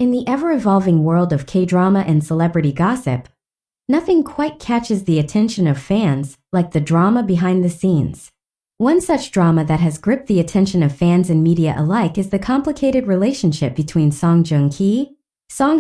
In the ever-evolving world of K-drama and celebrity gossip, nothing quite catches the attention of fans like the drama behind the scenes. One such drama that has gripped the attention of fans and media alike is the complicated relationship between Joong,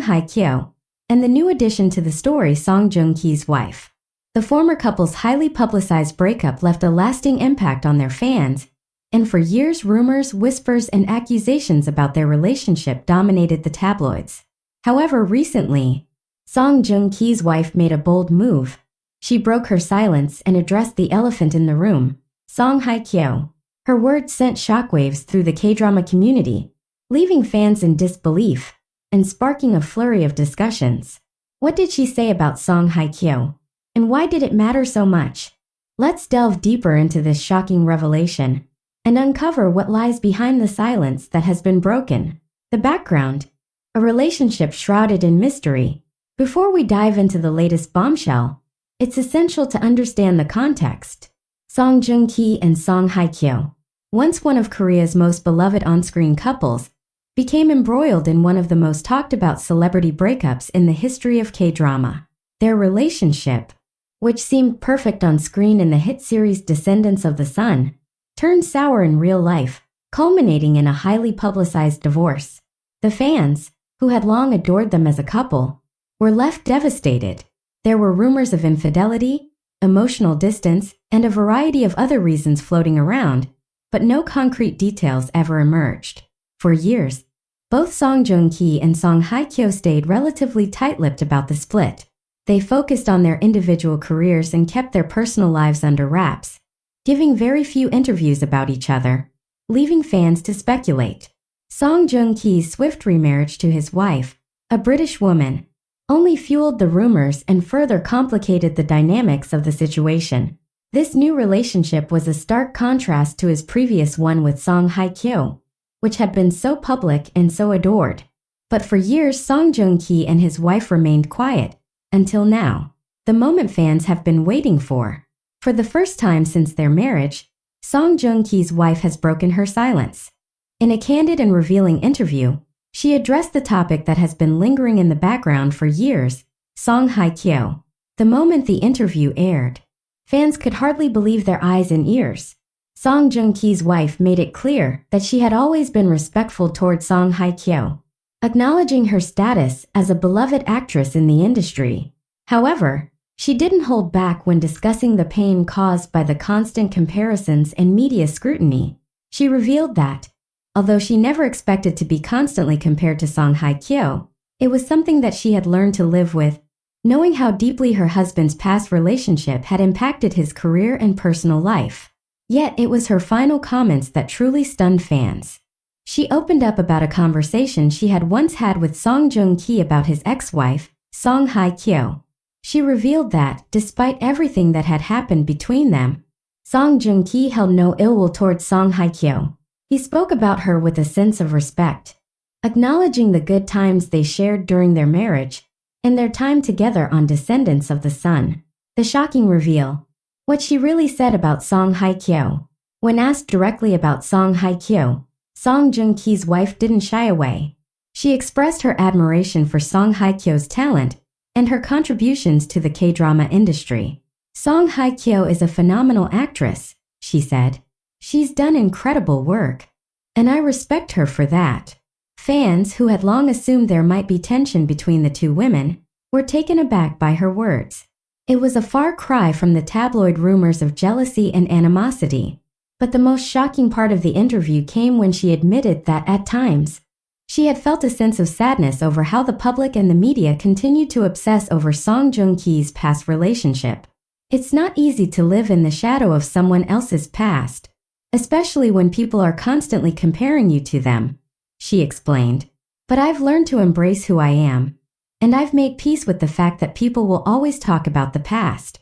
Hye Kyo, and the new addition to the story, Joong's wife. The former couple's highly publicized breakup left a lasting impact on their fans, and for years rumors, whispers, and accusations about their relationship dominated the tabloids. However, recently, Joong's wife made a bold move. She broke her silence and addressed the elephant in the room, Hye Kyo. Her words sent shockwaves through the K-drama community, leaving fans in disbelief and sparking a flurry of discussions. What did she say about Hye Kyo? And why did it matter so much? Let's delve deeper into this shocking revelation and uncover what lies behind the silence that has been broken. The background: a relationship shrouded in mystery. Before we dive into the latest bombshell, it's essential to understand the context. Joong and Hye Kyo, once one of Korea's most beloved on-screen couples, became embroiled in one of the most talked-about celebrity breakups in the history of K-drama. Their relationship, which seemed perfect on screen in the hit series Descendants of the Sun, turned sour in real life, culminating in a highly publicized divorce. The fans, who had long adored them as a couple, were left devastated. There were rumors of infidelity, emotional distance, and a variety of other reasons floating around, but no concrete details ever emerged. For years, both Joong and Hye Kyo stayed relatively tight-lipped about the split. They focused on their individual careers and kept their personal lives under wraps, giving very few interviews about each other, leaving fans to speculate. Joong's swift remarriage to his wife, a British woman, only fueled the rumors and further complicated the dynamics of the situation. This new relationship was a stark contrast to his previous one with Hye Kyo, which had been so public and so adored. But for years, Joong and his wife remained quiet, until now, the moment fans have been waiting for. For the first time since their marriage, Joong's wife has broken her silence. In a candid and revealing interview, she addressed the topic that has been lingering in the background for years, Hye Kyo. The moment the interview aired, fans could hardly believe their eyes and ears. Joong's wife made it clear that she had always been respectful towards Hye Kyo, acknowledging her status as a beloved actress in the industry. However, she didn't hold back when discussing the pain caused by the constant comparisons and media scrutiny. She revealed that, although she never expected to be constantly compared to Hye Kyo, it was something that she had learned to live with, knowing how deeply her husband's past relationship had impacted his career and personal life. Yet it was her final comments that truly stunned fans. She opened up about a conversation she had once had with Joong about his ex-wife, Hye Kyo. She revealed that, despite everything that had happened between them, Joong held no ill will towards Hye Kyo. He spoke about her with a sense of respect, acknowledging the good times they shared during their marriage and their time together on Descendants of the Sun. The shocking reveal: what she really said about Hye Kyo. When asked directly about Hye Kyo, Joong's wife didn't shy away. She expressed her admiration for Hye Kyo's talent and her contributions to the K-drama industry. Hye Kyo is a phenomenal actress, she said. She's done incredible work, and I respect her for that. Fans, who had long assumed there might be tension between the two women, were taken aback by her words. It was a far cry from the tabloid rumors of jealousy and animosity. But the most shocking part of the interview came when she admitted that, at times, she had felt a sense of sadness over how the public and the media continued to obsess over Joong's past relationship. It's not easy to live in the shadow of someone else's past, especially when people are constantly comparing you to them, she explained. But I've learned to embrace who I am, and I've made peace with the fact that people will always talk about the past.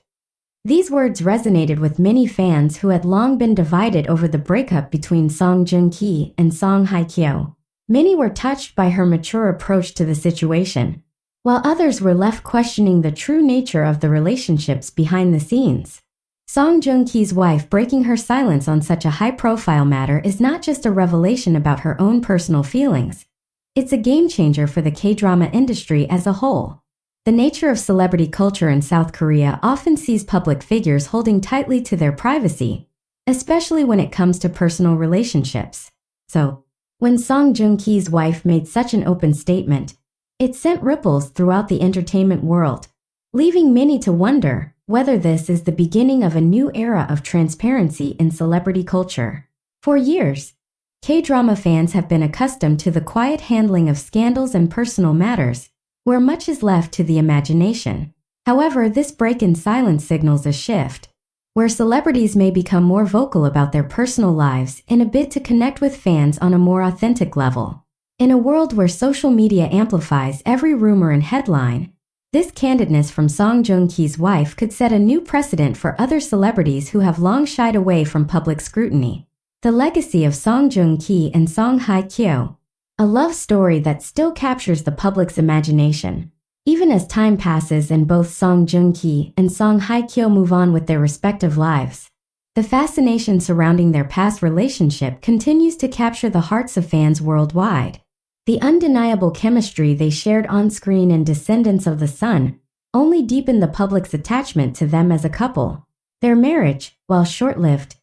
These words resonated with many fans who had long been divided over the breakup between Joong and Hye Kyo. Many were touched by her mature approach to the situation, while others were left questioning the true nature of the relationships behind the scenes. Joong's wife breaking her silence on such a high-profile matter is not just a revelation about her own personal feelings. It's a game changer for the K-drama industry as a whole. The nature of celebrity culture in South Korea often sees public figures holding tightly to their privacy, especially when it comes to personal relationships. So, when Song Joong-ki's wife made such an open statement, it sent ripples throughout the entertainment world, leaving many to wonder whether this is the beginning of a new era of transparency in celebrity culture. For years, K-drama fans have been accustomed to the quiet handling of scandals and personal matters, where much is left to the imagination. However, this break in silence signals a shift, where celebrities may become more vocal about their personal lives in a bid to connect with fans on a more authentic level. In a world where social media amplifies every rumor and headline, this candidness from Song Joong-ki's wife could set a new precedent for other celebrities who have long shied away from public scrutiny. The legacy of Song Joong-ki and Song Hye Kyo, a love story that still captures the public's imagination. Even as time passes and both Song Joong-ki and Song Hye Kyo move on with their respective lives, the fascination surrounding their past relationship continues to capture the hearts of fans worldwide. The undeniable chemistry they shared on screen in Descendants of the Sun only deepened the public's attachment to them as a couple. Their marriage, while short-lived,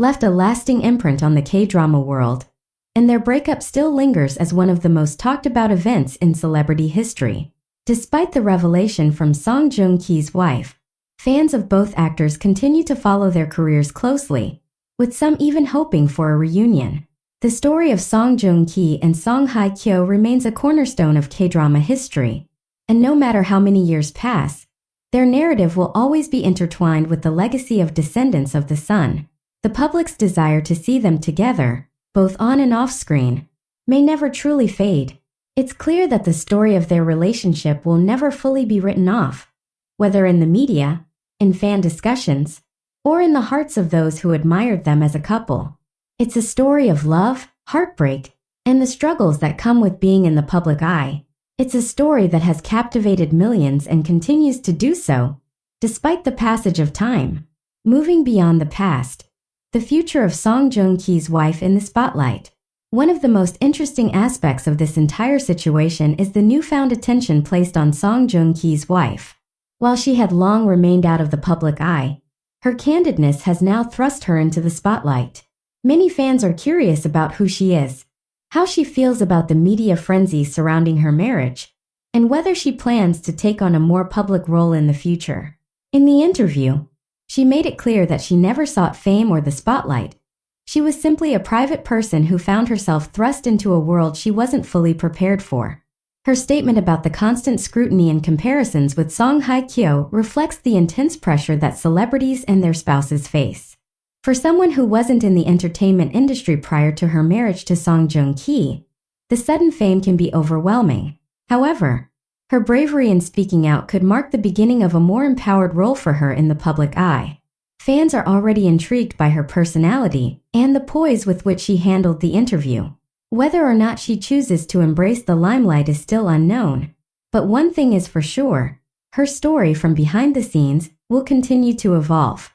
left a lasting imprint on the K-drama world, and their breakup still lingers as one of the most talked-about events in celebrity history. Despite the revelation from Song Joong-ki's wife, fans of both actors continue to follow their careers closely, with some even hoping for a reunion. The story of Song Joong-ki and Song Hye Kyo remains a cornerstone of K-drama history, and no matter how many years pass, their narrative will always be intertwined with the legacy of Descendants of the Sun. The public's desire to see them together, both on and off screen, may never truly fade. It's clear that the story of their relationship will never fully be written off, whether in the media, in fan discussions, or in the hearts of those who admired them as a couple. It's a story of love, heartbreak, and the struggles that come with being in the public eye. It's a story that has captivated millions and continues to do so, despite the passage of time. Moving beyond the past, the future of Song Joong-ki's wife in the spotlight. One of the most interesting aspects of this entire situation is the newfound attention placed on Song Joong-ki's wife. While she had long remained out of the public eye, her candidness has now thrust her into the spotlight. Many fans are curious about who she is, how she feels about the media frenzy surrounding her marriage, and whether she plans to take on a more public role in the future. In the interview, she made it clear that she never sought fame or the spotlight. She was simply a private person who found herself thrust into a world she wasn't fully prepared for. Her statement about the constant scrutiny and comparisons with Song Hye Kyo reflects the intense pressure that celebrities and their spouses face. For someone who wasn't in the entertainment industry prior to her marriage to Song Joong-ki, the sudden fame can be overwhelming. However, her bravery in speaking out could mark the beginning of a more empowered role for her in the public eye. Fans are already intrigued by her personality and the poise with which she handled the interview. Whether or not she chooses to embrace the limelight is still unknown, but one thing is for sure, her story from behind the scenes will continue to evolve.